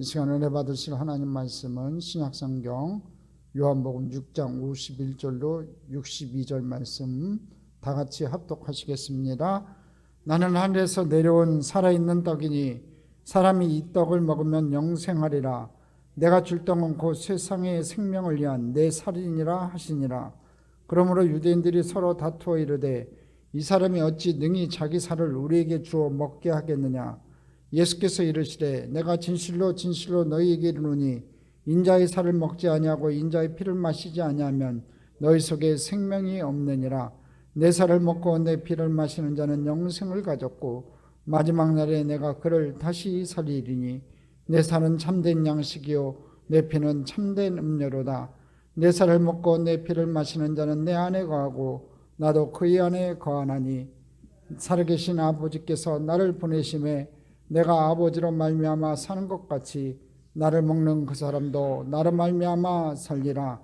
이 시간 은혜 받으실 하나님 말씀은 신약성경 요한복음 6장 51절로 62절 말씀 다 같이 합독하시겠습니다. 나는 하늘에서 내려온 살아있는 떡이니 사람이 이 떡을 먹으면 영생하리라. 내가 줄 떡은 곧 세상의 생명을 위한 내 살이니라 하시니라. 그러므로 유대인들이 서로 다투어 이르되 이 사람이 어찌 능히 자기 살을 우리에게 주어 먹게 하겠느냐. 예수께서 이르시되 내가 진실로 진실로 너희에게 이르노니 인자의 살을 먹지 아니하고 인자의 피를 마시지 아니하면 너희 속에 생명이 없느니라. 내 살을 먹고 내 피를 마시는 자는 영생을 가졌고 마지막 날에 내가 그를 다시 살리리니 내 살은 참된 양식이요 내 피는 참된 음료로다. 내 살을 먹고 내 피를 마시는 자는 내 안에 거하고 나도 그의 안에 거하나니 살아계신 아버지께서 나를 보내심에 내가 아버지로 말미암아 사는 것 같이 나를 먹는 그 사람도 나로 말미암아 살리라.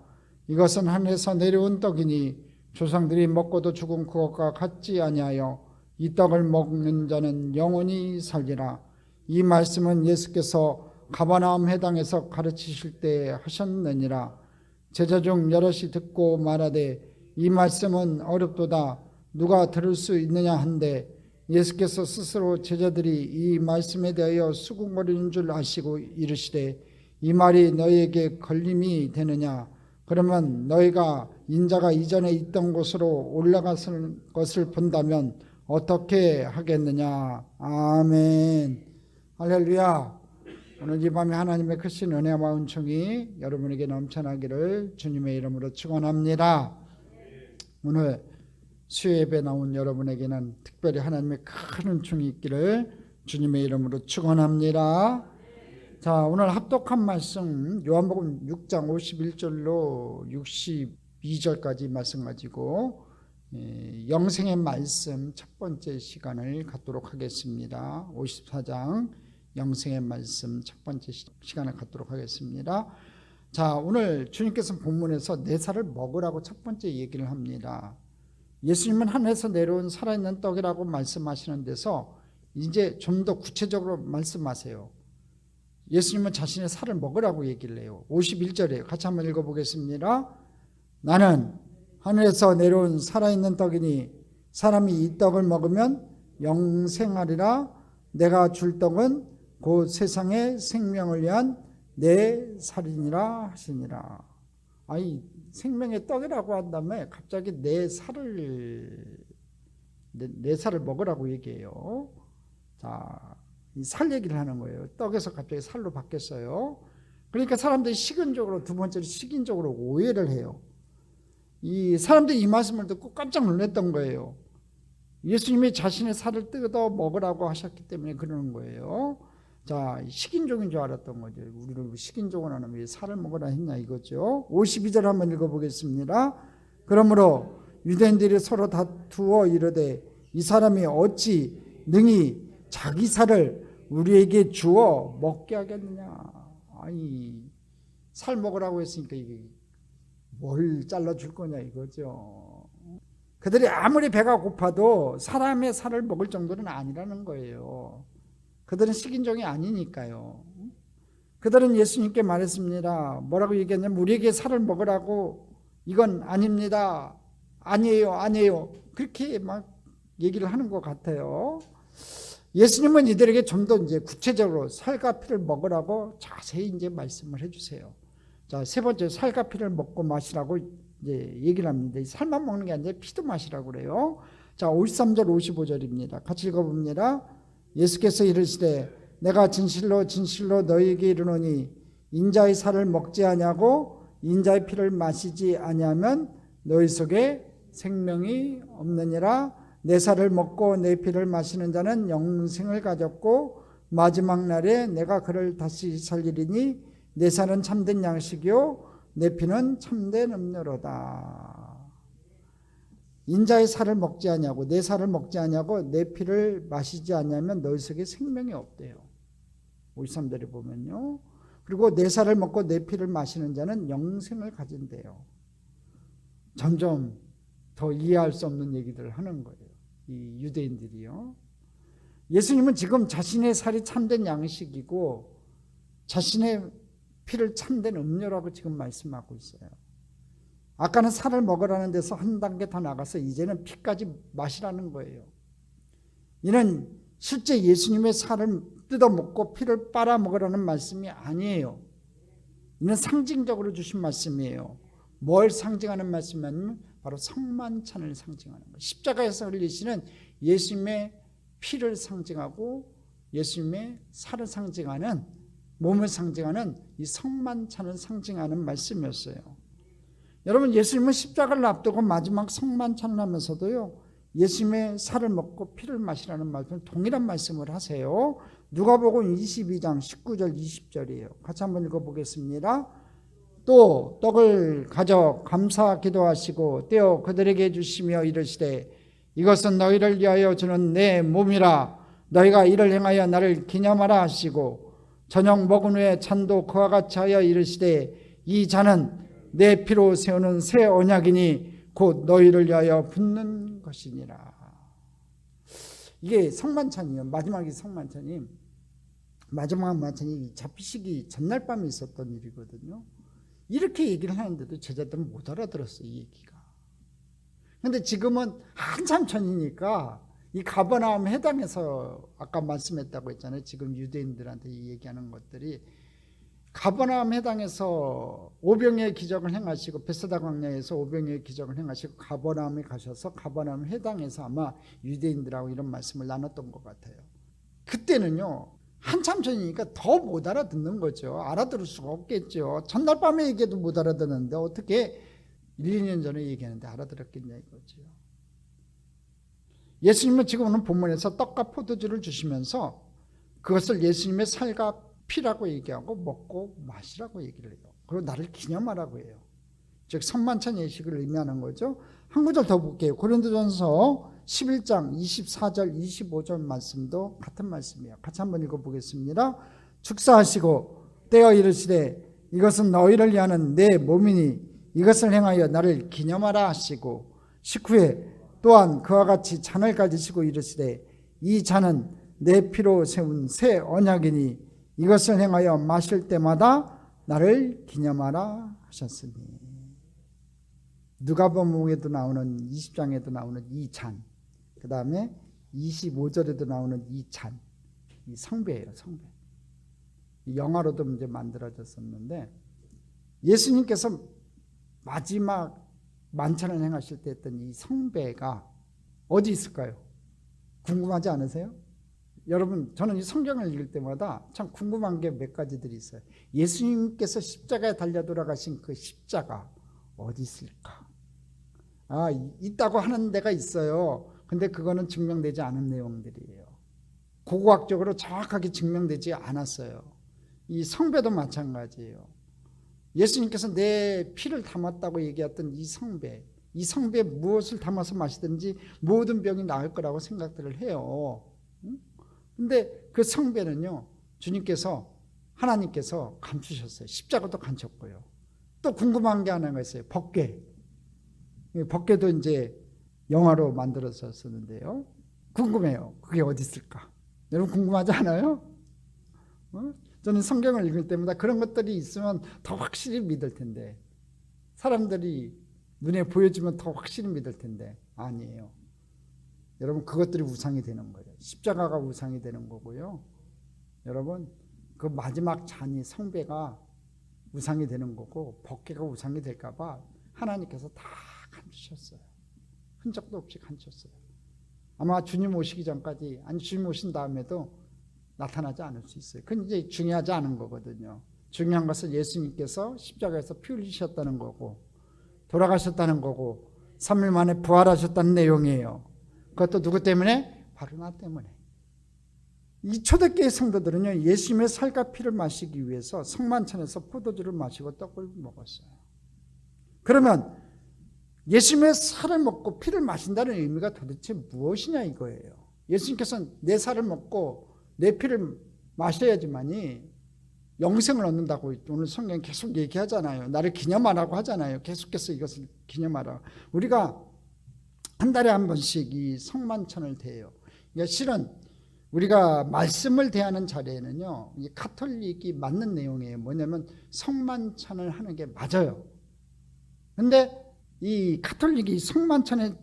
이것은 하늘에서 내려온 떡이니 조상들이 먹고도 죽은 그것과 같지 아니하여 이 떡을 먹는 자는 영원히 살리라. 이 말씀은 예수께서 가버나움 회당에서 가르치실 때 하셨느니라. 제자 중 여럿이 듣고 말하되 이 말씀은 어렵도다 누가 들을 수 있느냐 한데 예수께서 스스로 제자들이 이 말씀에 대하여 수군거리는 줄 아시고 이르시되 이 말이 너희에게 걸림이 되느냐. 그러면 너희가 인자가 이전에 있던 곳으로 올라가는 것을 본다면 어떻게 하겠느냐. 아멘. 할렐루야. 오늘 이 밤에 하나님의 크신 은혜와 은총이 여러분에게 넘쳐나기를 주님의 이름으로 축원합니다. 오늘 수요예배 나온 여러분에게는 특별히 하나님의 큰 은총이 있기를 주님의 이름으로 축원합니다. 자, 오늘 합독한 말씀 요한복음 6장 51절로 62절까지 말씀 가지고 영생의 말씀 첫 번째 시간을 갖도록 하겠습니다. 54장 영생의 말씀 첫 번째 시간을 갖도록 하겠습니다. 자, 오늘 주님께서 본문에서 내 살을 먹으라고 첫 번째 얘기를 합니다. 예수님은 하늘에서 내려온 살아있는 떡이라고 말씀하시는 데서 이제 좀 더 구체적으로 말씀하세요. 예수님은 자신의 살을 먹으라고 얘기를 해요. 51절에 같이 한번 읽어보겠습니다. 나는 하늘에서 내려온 살아있는 떡이니 사람이 이 떡을 먹으면 영생하리라. 내가 줄 떡은 곧 세상의 생명을 위한 내 살이니라 하시니라. 아니, 생명의 떡이라고 한 다음에 갑자기 내 살을 먹으라고 얘기해요. 자, 이 살 얘기를 하는 거예요. 떡에서 갑자기 살로 바뀌었어요. 그러니까 사람들이 시근적으로, 두 번째로 식인적으로 오해를 해요. 이 사람들이 이 말씀을 듣고 깜짝 놀랐던 거예요. 예수님이 자신의 살을 뜯어 먹으라고 하셨기 때문에 그러는 거예요. 자, 식인종인 줄 알았던 거죠. 우리를 식인종을 안 하면 왜 살을 먹으라 했냐 이거죠. 52절 한번 읽어보겠습니다. 그러므로 유대인들이 서로 다투어 이르되 이 사람이 어찌 능히 자기 살을 우리에게 주어 먹게 하겠느냐. 아니, 살 먹으라고 했으니까 이게 뭘 잘라줄 거냐 이거죠. 그들이 아무리 배가 고파도 사람의 살을 먹을 정도는 아니라는 거예요. 그들은 식인종이 아니니까요. 그들은 예수님께 말했습니다. 뭐라고 얘기했냐면 우리에게 살을 먹으라고 이건 아닙니다. 아니에요. 그렇게 막 얘기를 하는 것 같아요. 예수님은 이들에게 좀 더 이제 구체적으로 살과 피를 먹으라고 자세히 이제 말씀을 해주세요. 자, 세 번째 살과 피를 먹고 마시라고 이제 얘기를 합니다. 살만 먹는 게 아니라 피도 마시라고 그래요. 자, 53절 55절입니다. 같이 읽어봅니다. 예수께서 이르시되 내가 진실로 진실로 너희에게 이르노니 인자의 살을 먹지 아니하고 인자의 피를 마시지 아니하면 너희 속에 생명이 없느니라. 내 살을 먹고 내 피를 마시는 자는 영생을 가졌고 마지막 날에 내가 그를 다시 살리리니 내 살은 참된 양식이요 내 피는 참된 음료로다. 인자의 살을 먹지 아니하고 내 살을 먹지 아니하고 내 피를 마시지 아니하면 너희 속에 생명이 없대요. 53절에 보면요. 그리고 내 살을 먹고 내 피를 마시는 자는 영생을 가진대요. 점점 더 이해할 수 없는 얘기들을 하는 거예요. 이 유대인들이요. 예수님은 지금 자신의 살이 참된 양식이고 자신의 피를 참된 음료라고 지금 말씀하고 있어요. 아까는 살을 먹으라는 데서 한 단계 더 나가서 이제는 피까지 마시라는 거예요. 이는 실제 예수님의 살을 뜯어먹고 피를 빨아먹으라는 말씀이 아니에요. 이는 상징적으로 주신 말씀이에요. 뭘 상징하는 말씀이냐면 바로 성만찬을 상징하는 거예요. 십자가에서 흘리시는 예수님의 피를 상징하고 예수님의 살을 상징하는, 몸을 상징하는 이 성만찬을 상징하는 말씀이었어요. 여러분, 예수님은 십자가를 앞두고 마지막 성만찬을 하면서도요, 예수님의 살을 먹고 피를 마시라는 말씀, 동일한 말씀을 하세요. 누가복음 22장 19절 20절이에요. 같이 한번 읽어보겠습니다. 또 떡을 가져 감사 기도하시고 떼어 그들에게 주시며 이르시되 이것은 너희를 위하여 주는 내 몸이라. 너희가 이를 행하여 나를 기념하라 하시고 저녁 먹은 후에 잔도 그와 같이 하여 이르시되 이 잔은 내 피로 세우는 새 언약이니 곧 너희를 위하여 붓는 것이니라. 이게 성만찬이에요. 마지막이 성만찬이, 마지막 만찬이 잡히시기 전날 밤에 있었던 일이거든요. 이렇게 얘기를 하는데도 제자들은 못 알아들었어요, 이 얘기가. 그런데 지금은 한참 전이니까 이 가버나움 해당에서 아까 말씀했다고 했잖아요. 지금 유대인들한테 이 얘기하는 것들이 가버나움 해당에서 오병이의 기적을 행하시고 베세다 광야에서 오병이의 기적을 행하시고 가버나움에 가셔서 가버나움 해당에서 아마 유대인들하고 이런 말씀을 나눴던 것 같아요. 그때는요, 한참 전이니까 더 못 알아듣는 거죠. 알아들을 수가 없겠죠. 전날 밤에 얘기해도 못 알아듣는데 어떻게 1, 2년 전에 얘기하는데 알아들었겠냐 이거죠. 예수님은 지금 오늘 본문에서 떡과 포도주를 주시면서 그것을 예수님의 살과 피라고 얘기하고 먹고 마시라고 얘기를 해요. 그리고 나를 기념하라고 해요. 즉 성만찬 예식을 의미하는 거죠. 한 구절 더 볼게요. 고린도전서 11장 24절 25절 말씀도 같은 말씀이에요. 같이 한번 읽어보겠습니다. 축사하시고 떼어 이르시되 이것은 너희를 위하는 내 몸이니 이것을 행하여 나를 기념하라 하시고 식후에 또한 그와 같이 잔을 가지시고 이르시되 이 잔은 내 피로 세운 새 언약이니 이것을 행하여 마실 때마다 나를 기념하라 하셨으니. 누가복음에도 나오는 20장에도 나오는 이 잔, 그 다음에 25절에도 나오는 이 잔, 이 성배예요. 성배. 영화로도 이제 만들어졌었는데 예수님께서 마지막 만찬을 행하실 때 했던 이 성배가 어디 있을까요? 궁금하지 않으세요? 여러분, 저는 이 성경을 읽을 때마다 참 궁금한 게 몇 가지들이 있어요. 예수님께서 십자가에 달려 돌아가신 그 십자가 어디 있을까? 있다고 하는 데가 있어요. 근데 그거는 증명되지 않은 내용들이에요. 고고학적으로 정확하게 증명되지 않았어요. 이 성배도 마찬가지예요. 예수님께서 내 피를 담았다고 얘기했던 이 성배에 무엇을 담아서 마시든지 모든 병이 나을 거라고 생각들을 해요. 근데 그 성배는요, 주님께서, 하나님께서 감추셨어요. 십자가도 감췄고요. 또 궁금한 게 하나가 있어요. 법궤. 법궤도 이제 영화로 만들어졌었는데요. 궁금해요. 그게 어디 있을까? 여러분 궁금하지 않아요? 저는 성경을 읽을 때마다 그런 것들이 있으면 더 확실히 믿을 텐데, 사람들이 눈에 보여주면 더 확실히 믿을 텐데 아니에요. 여러분, 그것들이 우상이 되는 거예요. 십자가가 우상이 되는 거고요. 여러분, 그 마지막 잔이 성배가 우상이 되는 거고 법궤가 우상이 될까 봐 하나님께서 다 감추셨어요. 흔적도 없이 감췄어요. 아마 주님 오시기 전까지, 아니 주님 오신 다음에도 나타나지 않을 수 있어요. 그건 이제 중요하지 않은 거거든요. 중요한 것은 예수님께서 십자가에서 피 흘리셨다는 거고 돌아가셨다는 거고 3일 만에 부활하셨다는 내용이에요. 그것도 누구 때문에? 바로 나 때문에. 이 초대교회 성도들은요, 예수님의 살과 피를 마시기 위해서 성만찬에서 포도주를 마시고 떡을 먹었어요. 그러면 예수님의 살을 먹고 피를 마신다는 의미가 도대체 무엇이냐 이거예요. 예수님께서는 내 살을 먹고 내 피를 마셔야지만이 영생을 얻는다고 오늘 성경 계속 얘기하잖아요. 나를 기념하라고 하잖아요. 계속해서 이것을 기념하라. 우리가 한 달에 한 번씩 이 성만찬을 대해요. 그러니까 실은 우리가 말씀을 대하는 자리에는요, 이 가톨릭이 맞는 내용이에요. 뭐냐면 성만찬을 하는 게 맞아요. 근데 이 가톨릭이 성만찬의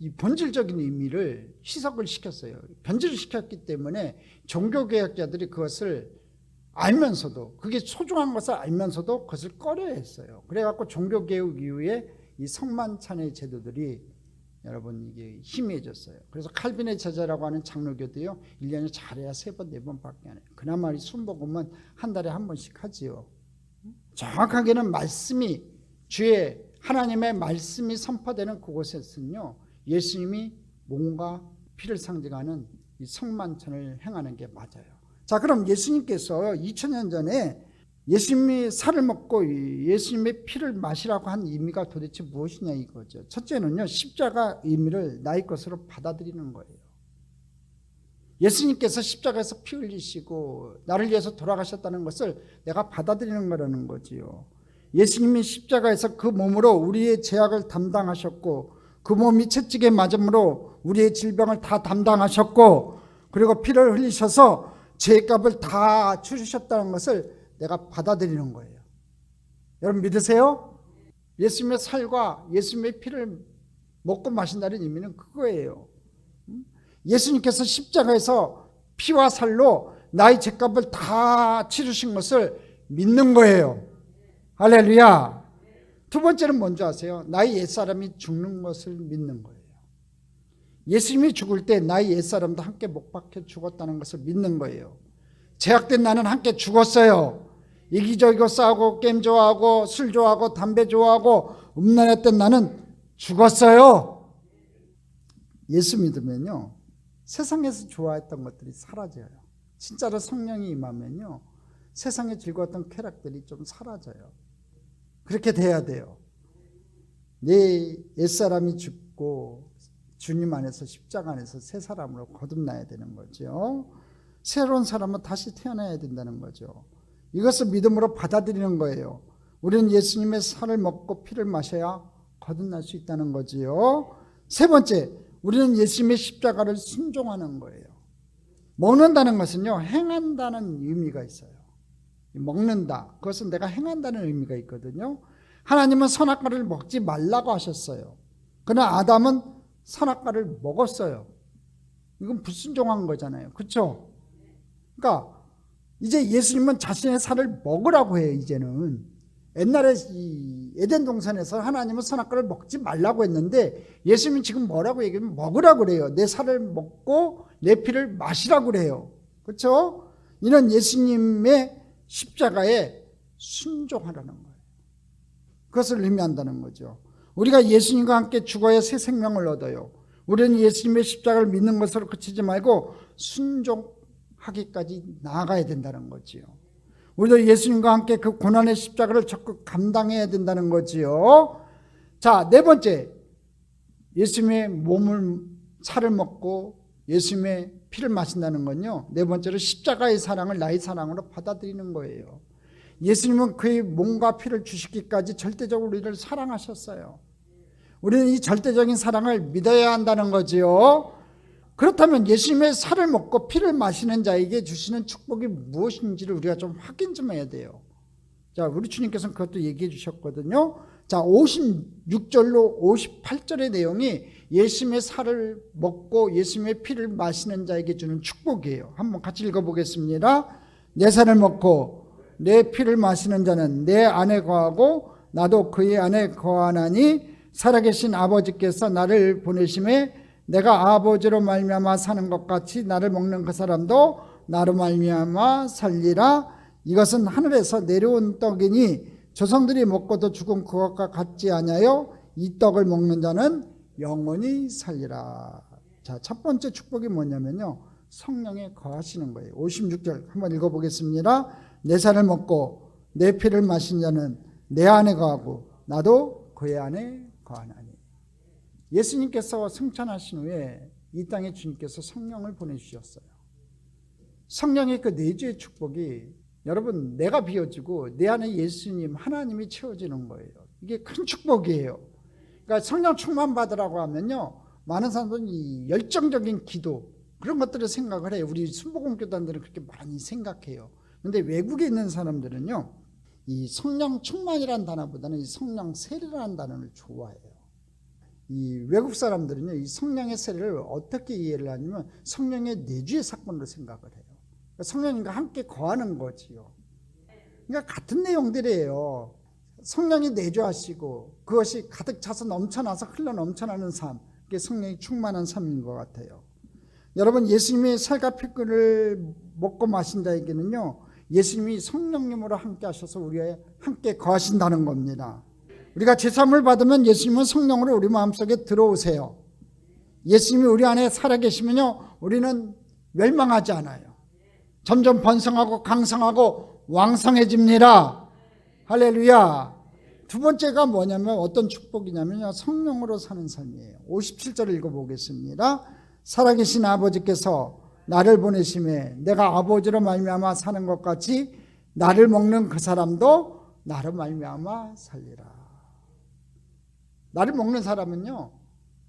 이 본질적인 의미를 희석을 시켰어요. 변질을 시켰기 때문에 종교개혁자들이 그것을 알면서도, 그게 소중한 것을 알면서도 그것을 꺼려 했어요. 그래갖고 종교개혁 이후에 이 성만찬의 제도들이 여러분 이게 희미해졌어요. 그래서 칼빈의 제자라고 하는 장로교도요, 1년에 잘해야 3번, 4번밖에 안 해요. 그나마 이 순복음은 한 달에 한 번씩 하지요. 정확하게는 말씀이, 주의 하나님의 말씀이 선포되는 그곳에서는요, 예수님이 몸과 피를 상징하는 이 성만찬을 행하는 게 맞아요. 자, 그럼 예수님께서 2000년 전에 예수님이 살을 먹고 예수님의 피를 마시라고 한 의미가 도대체 무엇이냐 이거죠. 첫째는요, 십자가 의미를 나의 것으로 받아들이는 거예요. 예수님께서 십자가에서 피 흘리시고 나를 위해서 돌아가셨다는 것을 내가 받아들이는 거라는 거지요. 예수님이 십자가에서 그 몸으로 우리의 죄악을 담당하셨고, 그 몸이 채찍에 맞음으로 우리의 질병을 다 담당하셨고, 그리고 피를 흘리셔서 죄값을 다 치르셨다는 것을 내가 받아들이는 거예요. 여러분 믿으세요? 예수님의 살과 예수님의 피를 먹고 마신다는 의미는 그거예요. 예수님께서 십자가에서 피와 살로 나의 죄값을 다 치르신 것을 믿는 거예요. 할렐루야. 두 번째는 뭔지 아세요? 나의 옛사람이 죽는 것을 믿는 거예요. 예수님이 죽을 때 나의 옛사람도 함께 못 박혀 죽었다는 것을 믿는 거예요. 죄악된 나는 함께 죽었어요. 이기적이고 싸우고 게임 좋아하고 술 좋아하고 담배 좋아하고 음란했던 나는 죽었어요. 예수 믿으면요, 세상에서 좋아했던 것들이 사라져요. 진짜로 성령이 임하면요, 세상에 즐거웠던 쾌락들이 좀 사라져요. 그렇게 돼야 돼요. 내 옛사람이 죽고 주님 안에서, 십자가 안에서 새 사람으로 거듭나야 되는 거죠. 새로운 사람은 다시 태어나야 된다는 거죠. 이것을 믿음으로 받아들이는 거예요. 우리는 예수님의 살을 먹고 피를 마셔야 거듭날 수 있다는 거지요. 세 번째, 우리는 예수님의 십자가를 순종하는 거예요. 먹는다는 것은요, 행한다는 의미가 있어요. 먹는다, 그것은 내가 행한다는 의미가 있거든요. 하나님은 선악과를 먹지 말라고 하셨어요. 그러나 아담은 선악과를 먹었어요. 이건 불순종한 거잖아요. 그렇죠? 그러니까 이제 예수님은 자신의 살을 먹으라고 해요. 이제는 옛날에 이 에덴 동산에서 하나님은 선악과를 먹지 말라고 했는데, 예수님은 지금 뭐라고 얘기하면 먹으라고 그래요. 내 살을 먹고 내 피를 마시라고 그래요. 그렇죠? 이는 예수님의 십자가에 순종하라는 거예요. 그것을 의미한다는 거죠. 우리가 예수님과 함께 죽어야 새 생명을 얻어요. 우리는 예수님의 십자가를 믿는 것으로 그치지 말고 순종하기까지 나아가야 된다는 거지요. 우리도 예수님과 함께 그 고난의 십자가를 적극 감당해야 된다는 거지요. 자, 네 번째, 예수님의 몸을, 살을 먹고 예수님의 피를 마신다는 건요, 네 번째로 십자가의 사랑을 나의 사랑으로 받아들이는 거예요. 예수님은 그의 몸과 피를 주시기까지 절대적으로 우리를 사랑하셨어요. 우리는 이 절대적인 사랑을 믿어야 한다는 거지요. 그렇다면 예수님의 살을 먹고 피를 마시는 자에게 주시는 축복이 무엇인지를 우리가 좀 확인 좀 해야 돼요. 자, 우리 주님께서는 그것도 얘기해 주셨거든요. 자, 56절로 58절의 내용이 예수님의 살을 먹고 예수님의 피를 마시는 자에게 주는 축복이에요. 한번 같이 읽어보겠습니다. 내 살을 먹고 내 피를 마시는 자는 내 안에 거하고 나도 그의 안에 거하나니, 살아계신 아버지께서 나를 보내심에 내가 아버지로 말미암아 사는 것 같이 나를 먹는 그 사람도 나로 말미암아 살리라. 이것은 하늘에서 내려온 떡이니 조상들이 먹고도 죽은 그것과 같지 아니하여 이 떡을 먹는 자는 영원히 살리라. 자, 첫 번째 축복이 뭐냐면요, 성령에 거하시는 거예요. 56절 한번 읽어보겠습니다. 내 살을 먹고 내 피를 마신 자는 내 안에 거하고 나도 그의 안에 거하나니. 예수님께서 승천하신 후에 이 땅에 주님께서 성령을 보내주셨어요. 성령의 그 내주의 축복이, 여러분, 내가 비워지고 내 안에 예수님 하나님이 채워지는 거예요. 이게 큰 축복이에요. 그러니까 성령 충만 받으라고 하면요, 많은 사람들은 이 열정적인 기도, 그런 것들을 생각을 해요. 우리 순복음교단들은 그렇게 많이 생각해요. 근데 외국에 있는 사람들은요, 이 성령 충만이라는 단어보다는 이 성령 세례라는 단어를 좋아해요. 이 외국 사람들은요, 이 성령의 세례를 어떻게 이해를 하냐면 성령의 내주의 사건으로 생각을 해요. 성령님과 함께 거하는 거지요. 그러니까 같은 내용들이에요. 성령이 내주하시고 그것이 가득 차서 넘쳐나서 흘러 넘쳐나는 삶, 그게 성령이 충만한 삶인 것 같아요. 여러분, 예수님이 살과 피를 먹고 마신 자에게는요, 예수님이 성령님으로 함께 하셔서 우리와 함께 거하신다는 겁니다. 우리가 제사함을 받으면 예수님은 성령으로 우리 마음속에 들어오세요. 예수님이 우리 안에 살아계시면요, 우리는 멸망하지 않아요. 점점 번성하고 강성하고 왕성해집니다. 할렐루야. 두 번째가 뭐냐면 어떤 축복이냐면요, 성령으로 사는 삶이에요. 57절을 읽어보겠습니다. 살아계신 아버지께서 나를 보내심에 내가 아버지로 말미암아 사는 것 같이 나를 먹는 그 사람도 나로 말미암아 살리라. 나를 먹는 사람은요,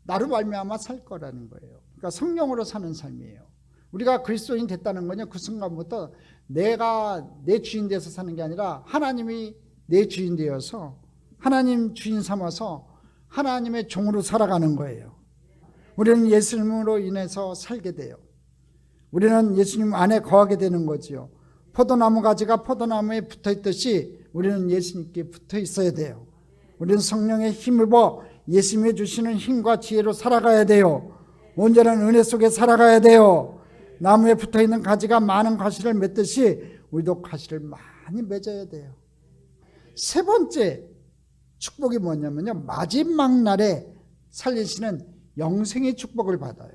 나로 말미암아 살 거라는 거예요. 그러니까 성령으로 사는 삶이에요. 우리가 그리스도인 됐다는 건요, 그 순간부터 내가 내 주인 되어서 사는 게 아니라 하나님이 내 주인 되어서 하나님 주인 삼아서 하나님의 종으로 살아가는 거예요. 우리는 예수님으로 인해서 살게 돼요. 우리는 예수님 안에 거하게 되는 거지요. 포도나무 가지가 포도나무에 붙어 있듯이 우리는 예수님께 붙어 있어야 돼요. 우리는 성령의 힘을 입어 예수님이 주시는 힘과 지혜로 살아가야 돼요. 온전한 은혜 속에 살아가야 돼요. 나무에 붙어 있는 가지가 많은 가시를 맺듯이 우리도 가시를 많이 맺어야 돼요. 세 번째 축복이 뭐냐면요, 마지막 날에 살리시는 영생의 축복을 받아요.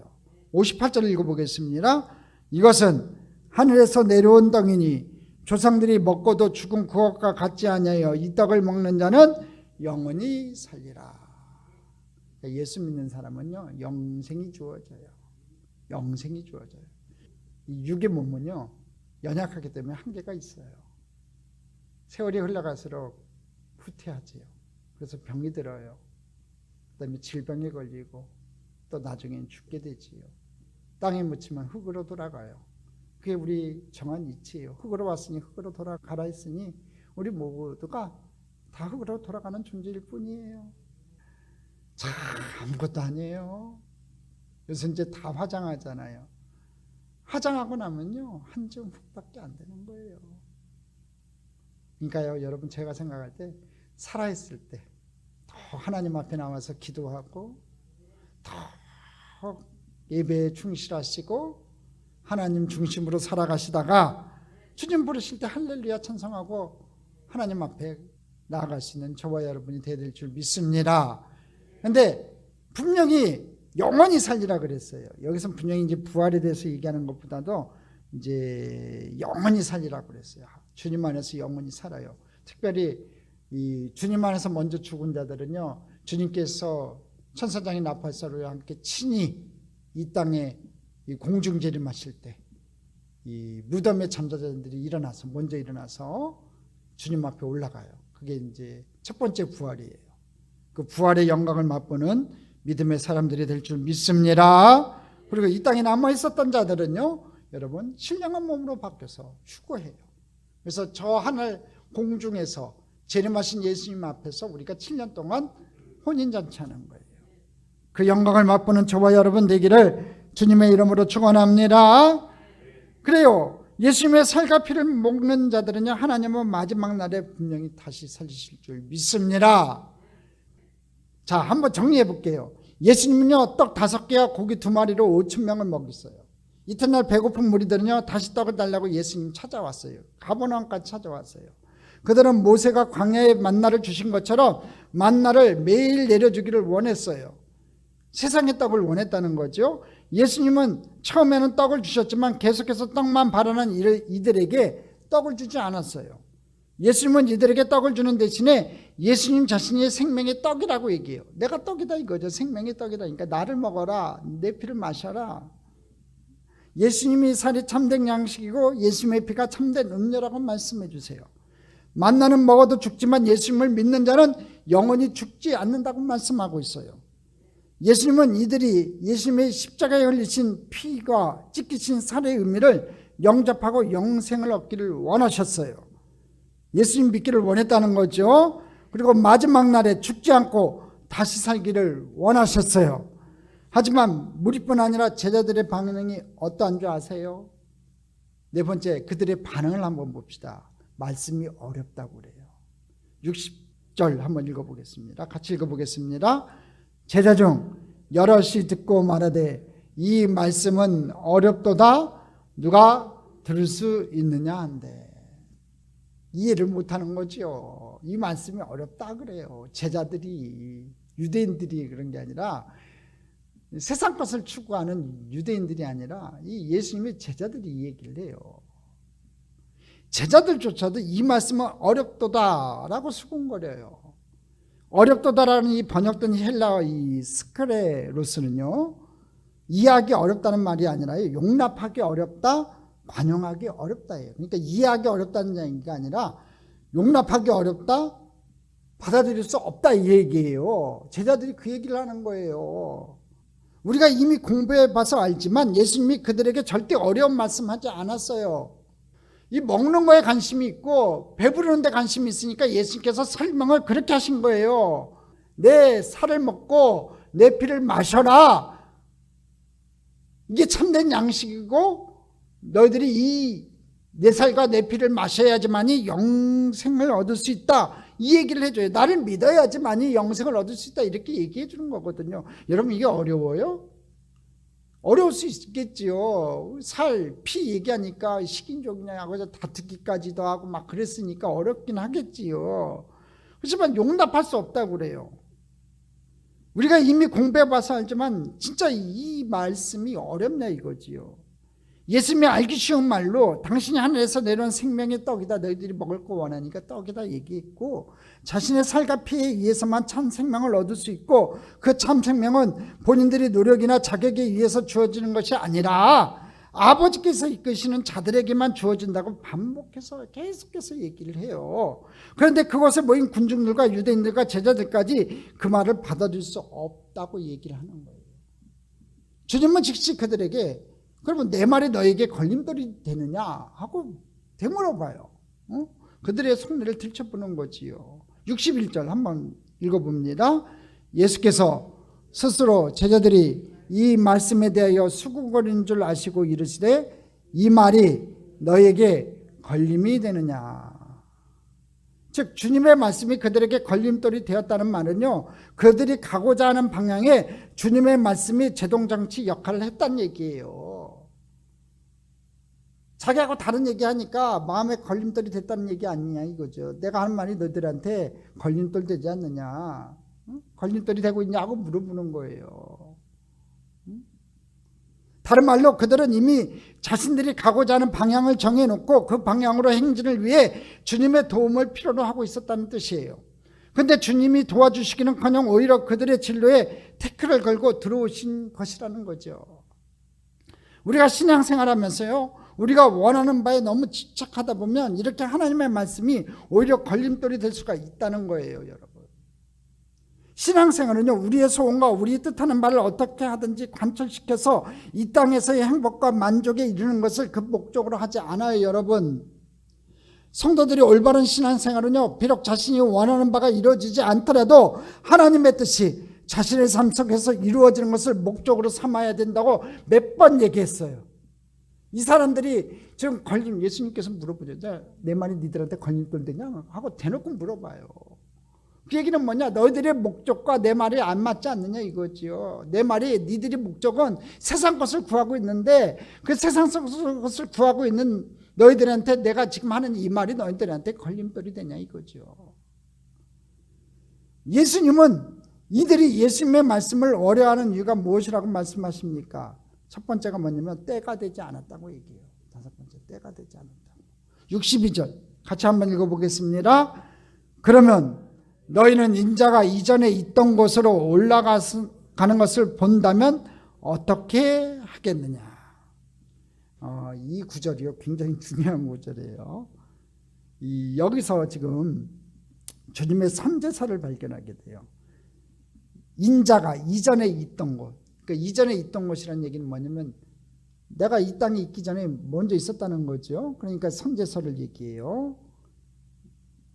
58절을 읽어보겠습니다. 이것은 하늘에서 내려온 떡이니 조상들이 먹고도 죽은 그것과 같지 아니하여 이 떡을 먹는 자는 영원히 살리라. 예수 믿는 사람은요, 영생이 주어져요. 영생이 주어져요. 이 육의 몸은요, 연약하기 때문에 한계가 있어요. 세월이 흘러갈수록 후퇴하지요. 그래서 병이 들어요. 그다음에 질병에 걸리고 또 나중엔 죽게 되지요. 땅에 묻히면 흙으로 돌아가요. 그게 우리 정한 이치예요. 흙으로 왔으니 흙으로 돌아가라 했으니 우리 모두가 다 흙으로 돌아가는 존재일 뿐이에요. 참 아무것도 아니에요. 요새 이제 다 화장하잖아요. 화장하고 나면요, 한 점 흙밖에 안 되는 거예요. 그러니까요, 여러분, 제가 생각할 때 살아있을 때 더 하나님 앞에 나와서 기도하고 더 예배에 충실하시고 하나님 중심으로 살아가시다가 주님 부르실 때 할렐루야 찬송하고 하나님 앞에 나아갈 수 있는 저와 여러분이 되어야 될 줄 믿습니다. 그런데 분명히 영원히 살리라 그랬어요. 여기서 분명히 이제 부활에 대해서 얘기하는 것보다도 이제 영원히 살리라고 그랬어요. 주님 안에서 영원히 살아요. 특별히 이 주님 안에서 먼저 죽은 자들은요, 주님께서 천사장인 나팔소리와 함께 친히 이 땅에 이 공중재림하실 때 이 무덤에 잠자던 자들이 먼저 일어나서 주님 앞에 올라가요. 그게 이제 첫 번째 부활이에요. 그 부활의 영광을 맛보는 믿음의 사람들이 될 줄 믿습니다. 그리고 이 땅에 남아 있었던 자들은요, 여러분, 신령한 몸으로 바뀌어서 휴거해요. 그래서 저 하늘 공중에서 재림하신 예수님 앞에서 우리가 7년 동안 혼인잔치하는 거예요. 그 영광을 맛보는 저와 여러분 되기를 주님의 이름으로 축원합니다. 그래요. 예수님의 살과 피를 먹는 자들은요, 하나님은 마지막 날에 분명히 다시 살리실 줄 믿습니다. 자, 한번 정리해 볼게요. 예수님은요, 떡 5개와 고기 2마리로 5,000명을 먹였어요. 이튿날 배고픈 무리들은요, 다시 떡을 달라고 예수님 찾아왔어요. 가버나움까지 찾아왔어요. 그들은 모세가 광야에 만나를 주신 것처럼 만나를 매일 내려주기를 원했어요. 세상의 떡을 원했다는 거죠. 예수님은 처음에는 떡을 주셨지만 계속해서 떡만 바라는 이들에게 떡을 주지 않았어요. 예수님은 이들에게 떡을 주는 대신에 예수님 자신이 생명의 떡이라고 얘기해요. 내가 떡이다 이거죠. 생명의 떡이다. 그러니까 나를 먹어라. 내 피를 마셔라. 예수님이 살이 참된 양식이고 예수님의 피가 참된 음료라고 말씀해 주세요. 만나는 먹어도 죽지만 예수님을 믿는 자는 영원히 죽지 않는다고 말씀하고 있어요. 예수님은 이들이 예수님의 십자가에 흘리신 피가 찢기신 살의 의미를 영접하고 영생을 얻기를 원하셨어요. 예수님 믿기를 원했다는 거죠. 그리고 마지막 날에 죽지 않고 다시 살기를 원하셨어요. 하지만 무리뿐 아니라 제자들의 반응이 어떠한 줄 아세요? 네 번째, 그들의 반응을 한번 봅시다. 말씀이 어렵다고 그래요. 60절 한번 읽어보겠습니다. 같이 읽어보겠습니다. 제자 중 여럿이 듣고 말하되 이 말씀은 어렵도다 누가 들을 수 있느냐 한데, 이해를 못하는 거죠. 이 말씀이 어렵다 그래요. 제자들이, 유대인들이 그런 게 아니라, 세상 것을 추구하는 유대인들이 아니라 이 예수님의 제자들이 이 얘기를 해요. 제자들조차도 이 말씀은 어렵도다라고 수군거려요. 어렵도다라는 이 번역된 헬라어 이 스크레로스는요, 이해하기 어렵다는 말이 아니라 용납하기 어렵다, 관용하기 어렵다예요. 그러니까 이해하기 어렵다는 얘기가 아니라 용납하기 어렵다, 받아들일 수 없다 이 얘기예요. 제자들이 그 얘기를 하는 거예요. 우리가 이미 공부해 봐서 알지만 예수님이 그들에게 절대 어려운 말씀하지 않았어요. 이 먹는 거에 관심이 있고 배부르는 데 관심이 있으니까 예수님께서 설명을 그렇게 하신 거예요. 내 살을 먹고 내 피를 마셔라. 이게 참된 양식이고 너희들이 이 내 살과 내 피를 마셔야지만이 영생을 얻을 수 있다. 이 얘기를 해줘요. 나를 믿어야지만이 영생을 얻을 수 있다. 이렇게 얘기해 주는 거거든요. 여러분 이게 어려워요? 어려울 수 있겠지요. 살, 피 얘기하니까 식인종이냐고 다투기까지도 하고 막 그랬으니까 어렵긴 하겠지요. 그렇지만 용납할 수 없다고 그래요. 우리가 이미 공부해봐서 알지만 진짜 이 말씀이 어렵냐 이거지요. 예수님이 알기 쉬운 말로 당신이 하늘에서 내려온 생명의 떡이다, 너희들이 먹을 거 원하니까 떡이다 얘기했고, 자신의 살과 피에 의해서만 참 생명을 얻을 수 있고 그 참 생명은 본인들의 노력이나 자격에 의해서 주어지는 것이 아니라 아버지께서 이끄시는 자들에게만 주어진다고 반복해서 계속해서 얘기를 해요. 그런데 그것에 모인 군중들과 유대인들과 제자들까지 그 말을 받아들일 수 없다고 얘기를 하는 거예요. 주님은 즉시 그들에게 그러면 내 말이 너에게 걸림돌이 되느냐 하고 되물어봐요. 그들의 속내를 들춰보는 거지요. 61절 한번 읽어봅니다. 예수께서 스스로 제자들이 이 말씀에 대하여 수군거리는 줄 아시고 이르시되 이 말이 너에게 걸림이 되느냐. 즉 주님의 말씀이 그들에게 걸림돌이 되었다는 말은요, 그들이 가고자 하는 방향에 주님의 말씀이 제동장치 역할을 했다는 얘기예요. 자기하고 다른 얘기하니까 마음에 걸림돌이 됐다는 얘기 아니냐 이거죠. 내가 하는 말이 너희들한테 걸림돌 되지 않느냐, 걸림돌이 되고 있냐고 물어보는 거예요. 다른 말로 그들은 이미 자신들이 가고자 하는 방향을 정해놓고 그 방향으로 행진을 위해 주님의 도움을 필요로 하고 있었다는 뜻이에요. 그런데 주님이 도와주시기는커녕 오히려 그들의 진로에 태클을 걸고 들어오신 것이라는 거죠. 우리가 신앙생활하면서요, 우리가 원하는 바에 너무 집착하다 보면 이렇게 하나님의 말씀이 오히려 걸림돌이 될 수가 있다는 거예요, 여러분. 신앙생활은요, 우리의 소원과 우리 뜻하는 바를 어떻게 하든지 관철시켜서 이 땅에서의 행복과 만족에 이르는 것을 그 목적으로 하지 않아요, 여러분. 성도들이 올바른 신앙생활은요, 비록 자신이 원하는 바가 이루어지지 않더라도 하나님의 뜻이 자신의 삶 속에서 이루어지는 것을 목적으로 삼아야 된다고 몇 번 얘기했어요. 이 사람들이 지금 예수님께서 물어보죠. 내 말이 니들한테 걸림돌 되냐? 하고 대놓고 물어봐요. 그 얘기는 뭐냐? 너희들의 목적과 내 말이 안 맞지 않느냐 이거지요. 내 말이, 니들의 목적은 세상 것을 구하고 있는데 그 세상 것을 구하고 있는 너희들한테 내가 지금 하는 이 말이 너희들한테 걸림돌이 되냐 이거죠. 예수님은 이들이 예수님의 말씀을 어려워하는 이유가 무엇이라고 말씀하십니까? 첫 번째가 뭐냐면 때가 되지 않았다고 얘기해요. 다섯 번째, 때가 되지 않았다고. 62절 같이 한번 읽어보겠습니다. 그러면 너희는 인자가 이전에 있던 곳으로 올라가는 것을 본다면 어떻게 하겠느냐. 이 구절이요, 굉장히 중요한 구절이에요. 여기서 지금 주님의 선제사를 발견하게 돼요. 인자가 이전에 있던 곳. 그러니까 이전에 있던 곳이라는 얘기는 뭐냐면 내가 이 땅에 있기 전에 먼저 있었다는 거죠. 그러니까 선제서를 얘기해요.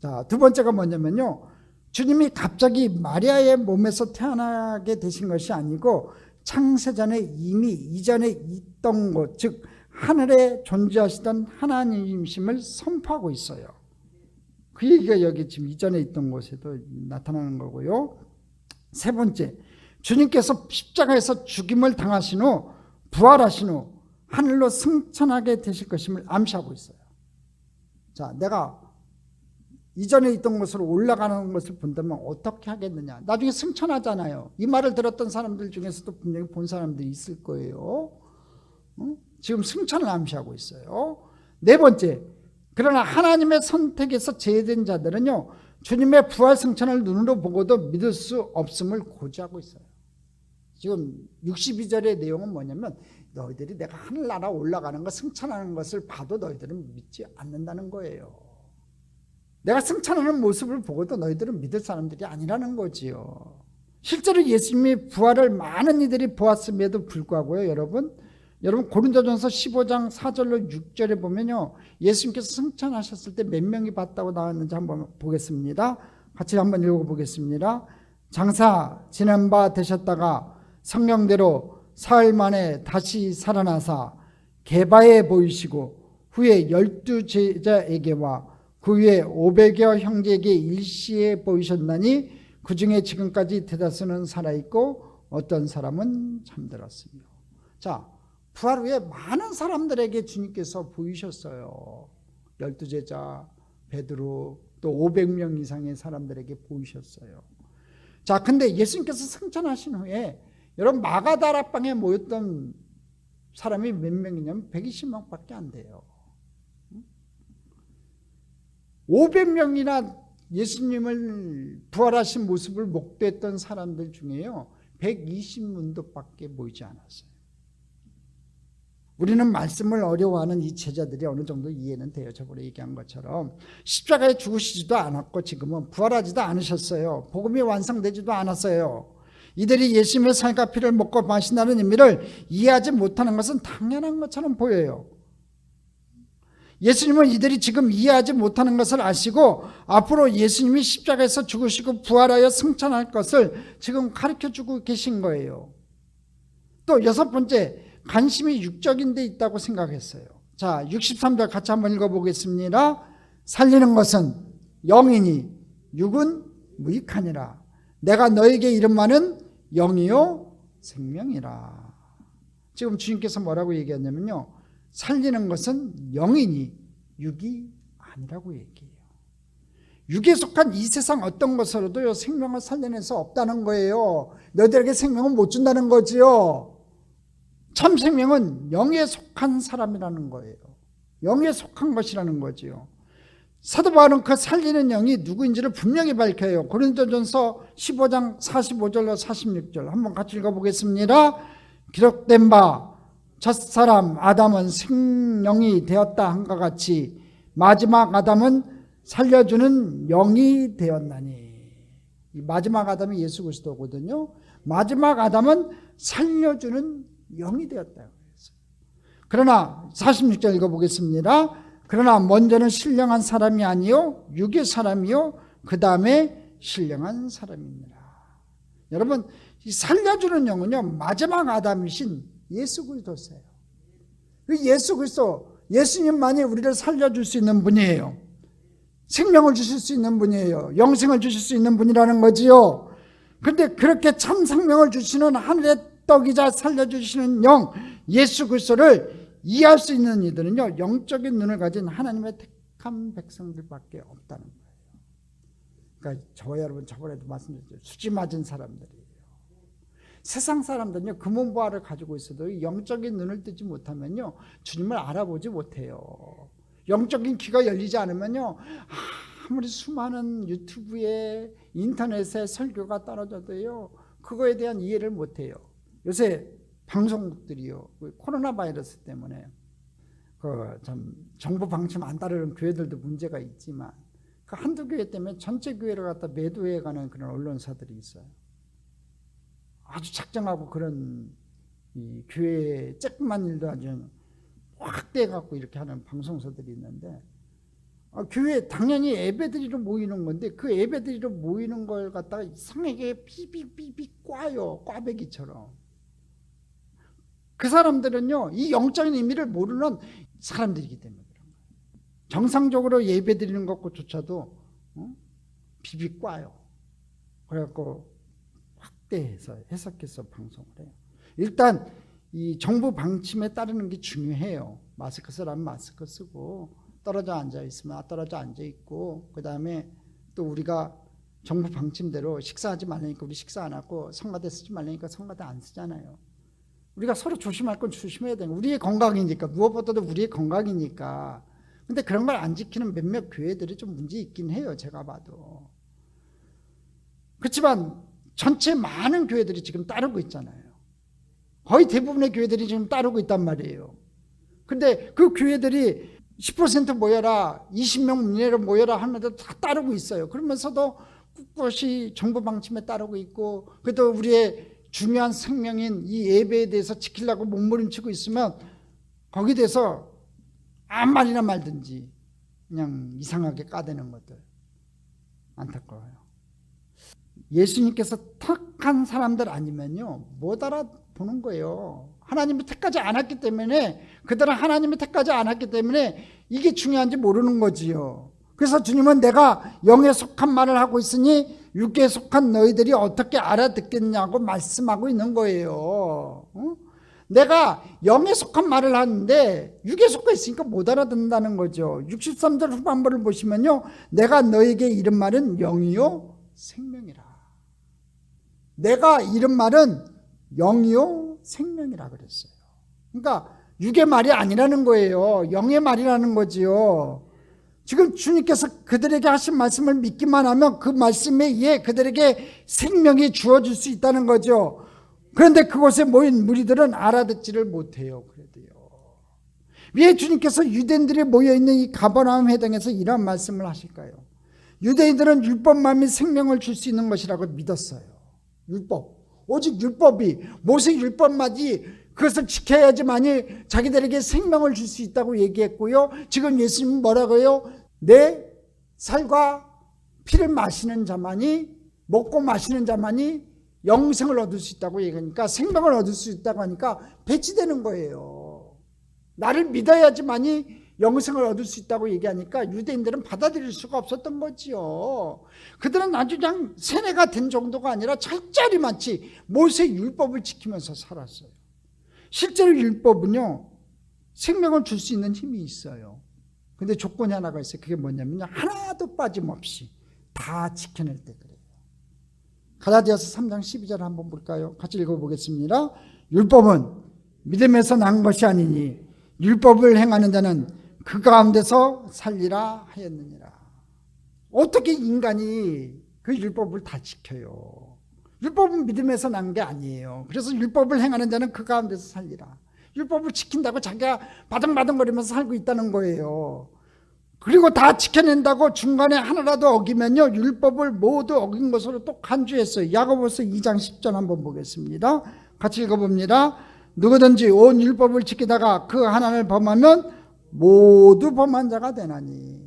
자, 두 번째가 뭐냐면요, 주님이 갑자기 마리아의 몸에서 태어나게 되신 것이 아니고 창세전에 이미 이전에 있던 곳, 즉 하늘에 존재하시던 하나님이심을 선포하고 있어요. 그 얘기가 여기 지금 이전에 있던 곳에도 나타나는 거고요. 세 번째, 주님께서 십자가에서 죽임을 당하신 후 부활하신 후 하늘로 승천하게 되실 것임을 암시하고 있어요. 자, 내가 이전에 있던 곳으로 올라가는 것을 본다면 어떻게 하겠느냐. 나중에 승천하잖아요. 이 말을 들었던 사람들 중에서도 분명히 본 사람들이 있을 거예요. 지금 승천을 암시하고 있어요. 네 번째, 그러나 하나님의 선택에서 제외된 자들은요, 주님의 부활 승천을 눈으로 보고도 믿을 수 없음을 고지하고 있어요. 지금 62절의 내용은 뭐냐면 너희들이 내가 하늘나라 올라가는 거, 승천하는 것을 봐도 너희들은 믿지 않는다는 거예요. 내가 승천하는 모습을 보고도 너희들은 믿을 사람들이 아니라는 거지요. 실제로 예수님이 부활을 많은 이들이 보았음에도 불구하고요, 여러분 고린도전서 15장 4절로 6절에 보면요, 예수님께서 승천하셨을 때 몇 명이 봤다고 나왔는지 한번 보겠습니다. 같이 한번 읽어보겠습니다. 장사 지낸 바 되셨다가 성령대로 사흘 만에 다시 살아나사 게바에 보이시고 후에 12제자에게와 그 위에 500여 형제에게 일시에 보이셨나니 그 중에 지금까지 대다수는 살아있고 어떤 사람은 잠들었으며. 자, 부활 후에 많은 사람들에게 주님께서 보이셨어요. 12제자, 베드로, 또 500명 이상의 사람들에게 보이셨어요. 자, 근데 예수님께서 승천하신 후에 여러분 마가다락방에 모였던 사람이 몇 명이냐면 120명밖에 안 돼요. 500명이나 예수님을 부활하신 모습을 목도했던 사람들 중에요 120문도밖에 모이지 않았어요. 우리는 말씀을 어려워하는 이 제자들이 어느 정도 이해는 돼요. 저번에 얘기한 것처럼 십자가에 죽으시지도 않았고 지금은 부활하지도 않으셨어요. 복음이 완성되지도 않았어요. 이들이 예수님의 살과 피를 먹고 마신다는 의미를 이해하지 못하는 것은 당연한 것처럼 보여요. 예수님은 이들이 지금 이해하지 못하는 것을 아시고 앞으로 예수님이 십자가에서 죽으시고 부활하여 승천할 것을 지금 가르쳐주고 계신 거예요. 또 여섯 번째, 관심이 육적인 데 있다고 생각했어요. 자, 63절 같이 한번 읽어보겠습니다. 살리는 것은 영이니 육은 무익하니라. 내가 너에게 이름하는 영이요 생명이라. 지금 주님께서 뭐라고 얘기하냐면요, 살리는 것은 영이니 육이 아니라고 얘기해요. 육에 속한 이 세상 어떤 것으로도요 생명을 살려낼 수 없다는 거예요. 너희들에게 생명은 못 준다는 거지요. 참 생명은 영에 속한 사람이라는 거예요. 영에 속한 것이라는 거지요. 사도 바울은 그 살리는 영이 누구인지를 분명히 밝혀요. 고린도전서 15장 45절로 46절 한번 같이 읽어보겠습니다. 기록된 바 첫사람 아담은 생명이 되었다 한것 같이 마지막 아담은 살려주는 영이 되었나니. 이 마지막 아담이 예수 그리스도거든요. 마지막 아담은 살려주는 영이 되었다. 그러나 46절 읽어보겠습니다. 그러나 먼저는 신령한 사람이 아니요 육의 사람이요 그 다음에 신령한 사람입니다. 여러분, 이 살려주는 영은요 마지막 아담이신 예수 그리스도세요. 예수 그리스도, 예수님만이 우리를 살려줄 수 있는 분이에요. 생명을 주실 수 있는 분이에요. 영생을 주실 수 있는 분이라는 거지요. 그런데 그렇게 참 생명을 주시는 하늘의 떡이자 살려주시는 영 예수 그리스도를 이해할 수 있는 이들은요 영적인 눈을 가진 하나님의 택한 백성들밖에 없다는 거예요. 그러니까 저와 여러분 저번에도 말씀드렸죠. 수지 맞은 사람들이에요. 세상 사람들은요 금은보화를 가지고 있어도 영적인 눈을 뜨지 못하면요 주님을 알아보지 못해요. 영적인 귀가 열리지 않으면요 아무리 수많은 유튜브에 인터넷에 설교가 떨어져도요 그거에 대한 이해를 못해요. 요새 방송국들이요 코로나 바이러스 때문에 참 정부 방침 안 따르는 교회들도 문제가 있지만 그 한두 교회 때문에 전체 교회를 갖다 매도해가는 그런 언론사들이 있어요. 아주 작정하고 그런 이 교회 조그만 일도 아주 확대해 갖고 이렇게 하는 방송사들이 있는데, 교회 당연히 예배드리러 모이는 건데 그 예배드리러 모이는 걸 갖다가 이상하게 삐삐삐삐 꽈요. 꽈배기처럼. 그 사람들은요, 이 영적인 의미를 모르는 사람들이기 때문에 그런 거예요. 정상적으로 예배드리는 것조차도 비비 꽈요. 그래갖고 확대해서 해석해서 방송을 해요. 일단 이 정부 방침에 따르는 게 중요해요. 마스크 쓰라면 마스크 쓰고, 떨어져 앉아 있으면 떨어져 앉아 있고, 그 다음에 또 우리가 정부 방침대로 식사하지 말라니까 우리 식사 안 하고, 성가대 쓰지 말라니까 성가대 안 쓰잖아요. 우리가 서로 조심할 건 조심해야 되는 거예요. 우리의 건강이니까, 무엇보다도 우리의 건강이니까. 근데 그런 걸 안 지키는 몇몇 교회들이 좀 문제 있긴 해요, 제가 봐도. 그렇지만 전체 많은 교회들이 지금 따르고 있잖아요. 거의 대부분의 교회들이 지금 따르고 있단 말이에요. 근데 그 교회들이 10% 모여라, 20명 이내로 모여라 하면서 다 따르고 있어요. 그러면서도 꿋꿋이 정부 방침에 따르고 있고, 그래도 우리의 중요한 생명인 이 예배에 대해서 지키려고 몸부림치고 있으면 거기에 대해서 아무 말이나 말든지 그냥 이상하게 까대는 것들 안타까워요. 예수님께서 택한 사람들 아니면요 못 알아보는 거예요. 하나님이 택하지 않았기 때문에, 그들은 하나님이 택하지 않았기 때문에 이게 중요한지 모르는 거지요. 그래서 주님은 내가 영에 속한 말을 하고 있으니 육에 속한 너희들이 어떻게 알아듣겠냐고 말씀하고 있는 거예요. 내가 영에 속한 말을 하는데 육에 속해 있으니까 못 알아듣는다는 거죠. 63절 후반부를 보시면요, 내가 너에게 이른 말은 영이요 생명이라. 내가 이른 말은 영이요 생명이라 그랬어요. 그러니까 육의 말이 아니라는 거예요. 영의 말이라는 거지요. 지금 주님께서 그들에게 하신 말씀을 믿기만 하면 그 말씀에 의해 그들에게 생명이 주어질 수 있다는 거죠. 그런데 그곳에 모인 무리들은 알아듣지를 못해요. 그래도요. 왜 주님께서 유대인들이 모여있는 이 가버나움 회당에서 이런 말씀을 하실까요? 유대인들은 율법만이 생명을 줄 수 있는 것이라고 믿었어요. 율법, 오직 율법이, 모세 율법만이 그것을 지켜야지만이 자기들에게 생명을 줄 수 있다고 얘기했고요. 지금 예수님은 뭐라고요? 내 살과 피를 마시는 자만이, 먹고 마시는 자만이 영생을 얻을 수 있다고 얘기하니까, 생명을 얻을 수 있다고 하니까 배치되는 거예요. 나를 믿어야지만이 영생을 얻을 수 있다고 얘기하니까 유대인들은 받아들일 수가 없었던 거지요. 그들은 아주 그냥 세뇌가 된 정도가 아니라 철저히만치 모세 율법을 지키면서 살았어요. 실제로 율법은요 생명을 줄 수 있는 힘이 있어요. 근데 조건이 하나가 있어요. 그게 뭐냐면요, 하나도 빠짐없이 다 지켜낼 때 그래요. 갈라디아서 3장 12절 한번 볼까요? 같이 읽어보겠습니다. 율법은 믿음에서 난 것이 아니니 율법을 행하는 자는 그 가운데서 살리라 하였느니라. 어떻게 인간이 그 율법을 다 지켜요? 율법은 믿음에서 난 게 아니에요. 그래서 율법을 행하는 자는 그 가운데서 살리라. 율법을 지킨다고 자기가 바등바등거리면서 살고 있다는 거예요. 그리고 다 지켜낸다고 중간에 하나라도 어기면요 율법을 모두 어긴 것으로 또 간주했어요. 야고보서 2장 10절 한번 보겠습니다. 같이 읽어봅니다. 누구든지 온 율법을 지키다가 그 하나를 범하면 모두 범한 자가 되나니.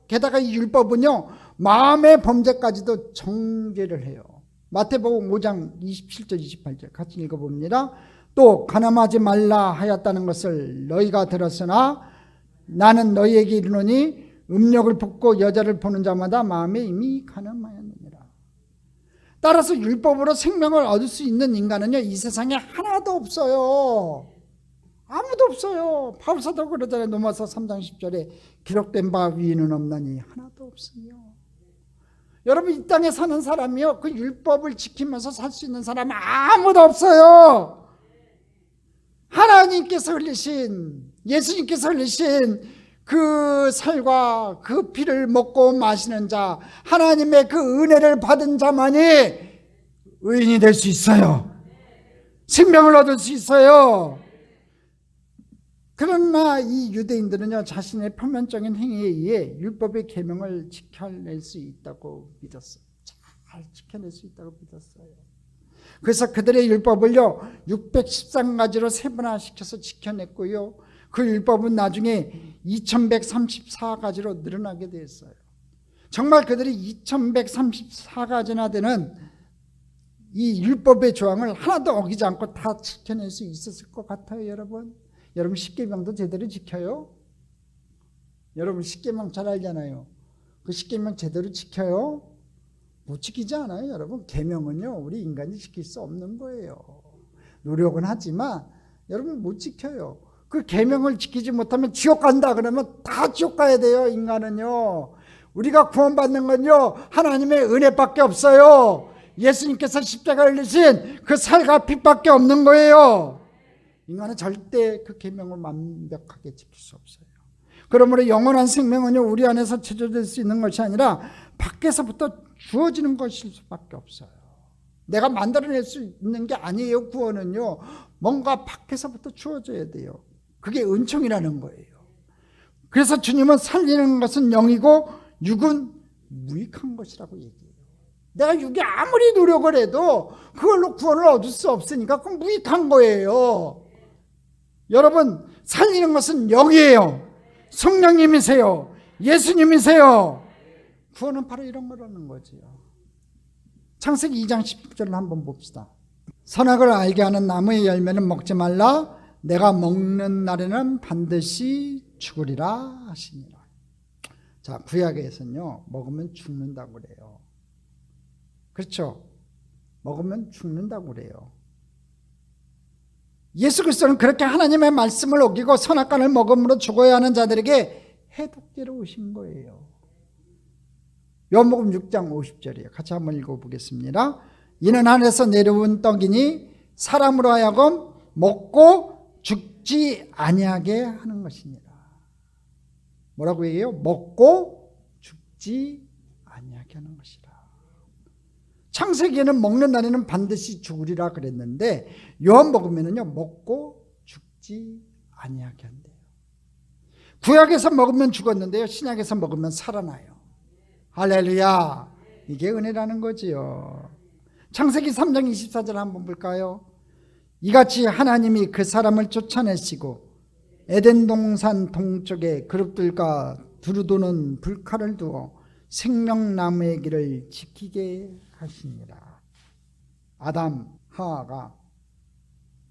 게다가 이 율법은요 마음의 범죄까지도 정죄를 해요. 마태복음 5장 27절 28절 같이 읽어봅니다. 또 간음하지 말라 하였다는 것을 너희가 들었으나 나는 너희에게 이르노니 음욕을 붓고 여자를 보는 자마다 마음에 이미 간음하였느니라. 따라서 율법으로 생명을 얻을 수 있는 인간은요 이 세상에 하나도 없어요. 아무도 없어요. 바울사도 그러잖아요. 로마서 3장 10절에 기록된 바 위에는 없나니 하나도 없으며. 여러분 이 땅에 사는 사람이요 그 율법을 지키면서 살 수 있는 사람은 아무도 없어요. 하나님께서 흘리신, 예수님께서 흘리신 그 살과 그 피를 먹고 마시는 자, 하나님의 그 은혜를 받은 자만이 의인이 될 수 있어요. 생명을 얻을 수 있어요. 그러나 이 유대인들은요 자신의 표면적인 행위에 의해 율법의 계명을 지켜낼 수 있다고 믿었어요. 잘 지켜낼 수 있다고 믿었어요. 그래서 그들의 율법을요 613가지로 세분화시켜서 지켜냈고요. 그 율법은 나중에 2134가지로 늘어나게 됐어요. 정말 그들이 2134가지나 되는 이 율법의 조항을 하나도 어기지 않고 다 지켜낼 수 있었을 것 같아요. 여러분 십계명도 제대로 지켜요? 여러분 십계명 잘 알잖아요. 그 십계명 제대로 지켜요? 못 지키지 않아요. 여러분 계명은요 우리 인간이 지킬 수 없는 거예요. 노력은 하지만 여러분 못 지켜요. 그 계명을 지키지 못하면 지옥 간다 그러면 다 지옥 가야 돼요. 인간은요. 우리가 구원받는 건요 하나님의 은혜밖에 없어요. 예수님께서 십자가 흘리신 그 살과 빛밖에 없는 거예요. 인간은 절대 그 계명을 완벽하게 지킬 수 없어요. 그러므로 영원한 생명은요 우리 안에서 체조될 수 있는 것이 아니라 밖에서부터 주어지는 것일 수밖에 없어요. 내가 만들어낼 수 있는 게 아니에요. 구원은요 뭔가 밖에서부터 주어져야 돼요. 그게 은총이라는 거예요. 그래서 주님은 살리는 것은 영이고 육은 무익한 것이라고 얘기해요. 내가 육이 아무리 노력을 해도 그걸로 구원을 얻을 수 없으니까 그건 무익한 거예요. 여러분 살리는 것은 영이에요. 성령님이세요. 예수님이세요. 구원은 바로 이런 거라는 거지요. 창세기 2장 10절을 한번 봅시다. 선악을 알게 하는 나무의 열매는 먹지 말라. 내가 먹는 날에는 반드시 죽으리라 하시니라. 자, 구약에서는요 먹으면 죽는다고 그래요. 그렇죠? 먹으면 죽는다고 그래요. 예수 그리스도는 그렇게 하나님의 말씀을 어기고 선악과를 먹음으로 죽어야 하는 자들에게 해독제로 오신 거예요. 요한복음 6장 50절이에요. 같이 한번 읽어보겠습니다. 이는 하늘에서 내려온 떡이니 사람으로 하여금 먹고 죽지 아니하게 하는 것이니라. 뭐라고 해요? 먹고 죽지 아니하게 하는 것이라. 창세기에는 먹는 날에는 반드시 죽으리라 그랬는데 요한복음에는요 먹고 죽지 아니하게 한대요. 구약에서 먹으면 죽었는데요 신약에서 먹으면 살아나요. 할렐루야. 이게 은혜라는 거지요. 창세기 3장 24절 한번 볼까요? 이같이 하나님이 그 사람을 쫓아내시고 에덴 동산 동쪽에 그룹들과 두루도는 불칼을 두어 생명나무의 길을 지키게 하시니라. 아담 하와가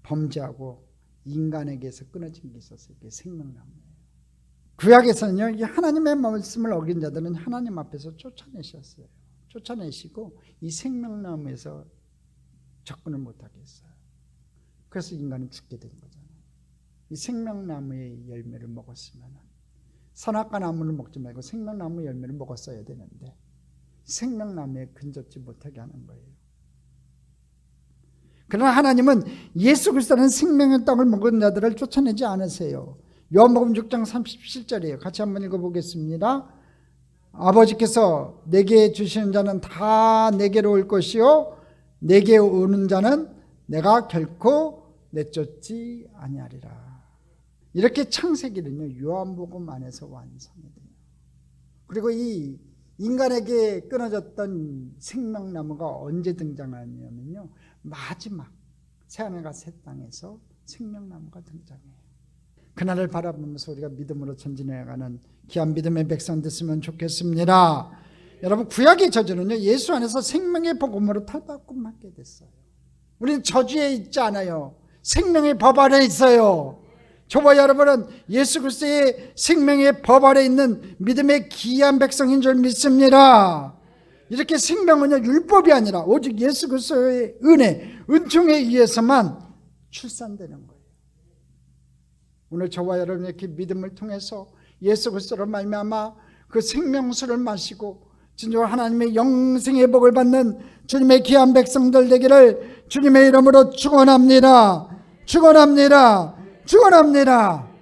범죄하고 인간에게서 끊어진 게 있었어요. 이게 생명나무예요. 구약에서는요 이 하나님의 말씀을 어긴 자들은 하나님 앞에서 쫓아내셨어요. 쫓아내시고 이 생명나무에서 접근을 못하게 했어요. 그래서 인간은 죽게 된 거잖아요. 이 생명나무의 열매를 먹었으면 선악과 나무를 먹지 말고 생명나무 열매를 먹었어야 되는데 생명나무에 근접지 못하게 하는 거예요. 그러나 하나님은 예수 그리스도는 생명의 떡을 먹은 자들을 쫓아내지 않으세요. 요한복음 6장 37절이에요. 같이 한번 읽어보겠습니다. 아버지께서 내게 주시는 자는 다 내게로 올 것이요 내게 오는 자는 내가 결코 내쫓지 아니하리라. 이렇게 창세기는요 요한복음 안에서 완성이 돼요. 그리고 이 인간에게 끊어졌던 생명나무가 언제 등장하냐면요 마지막 새하늘과 새 땅에서 생명나무가 등장해요. 그날을 바라보면서 우리가 믿음으로 전진해가는 귀한 믿음의 백성 됐으면 좋겠습니다. 여러분 구약의 저주는요 예수 안에서 생명의 복음으로 탈바꿈하게 됐어요. 우리는 저주에 있지 않아요. 생명의 법 아래 있어요. 저와 여러분은 예수 그리스도의 생명의 법 아래 있는 믿음의 귀한 백성인 줄 믿습니다. 이렇게 생명은요 율법이 아니라 오직 예수 그리스도의 은혜, 은총에 의해서만 출산되는 거예요. 오늘 저와 여러분 이렇게 믿음을 통해서 예수 그리스도로 말미암아 그 생명수를 마시고 진정 하나님의 영생의 복을 받는 주님의 귀한 백성들 되기를 주님의 이름으로 축원합니다. 축원합니다. 축원합니다.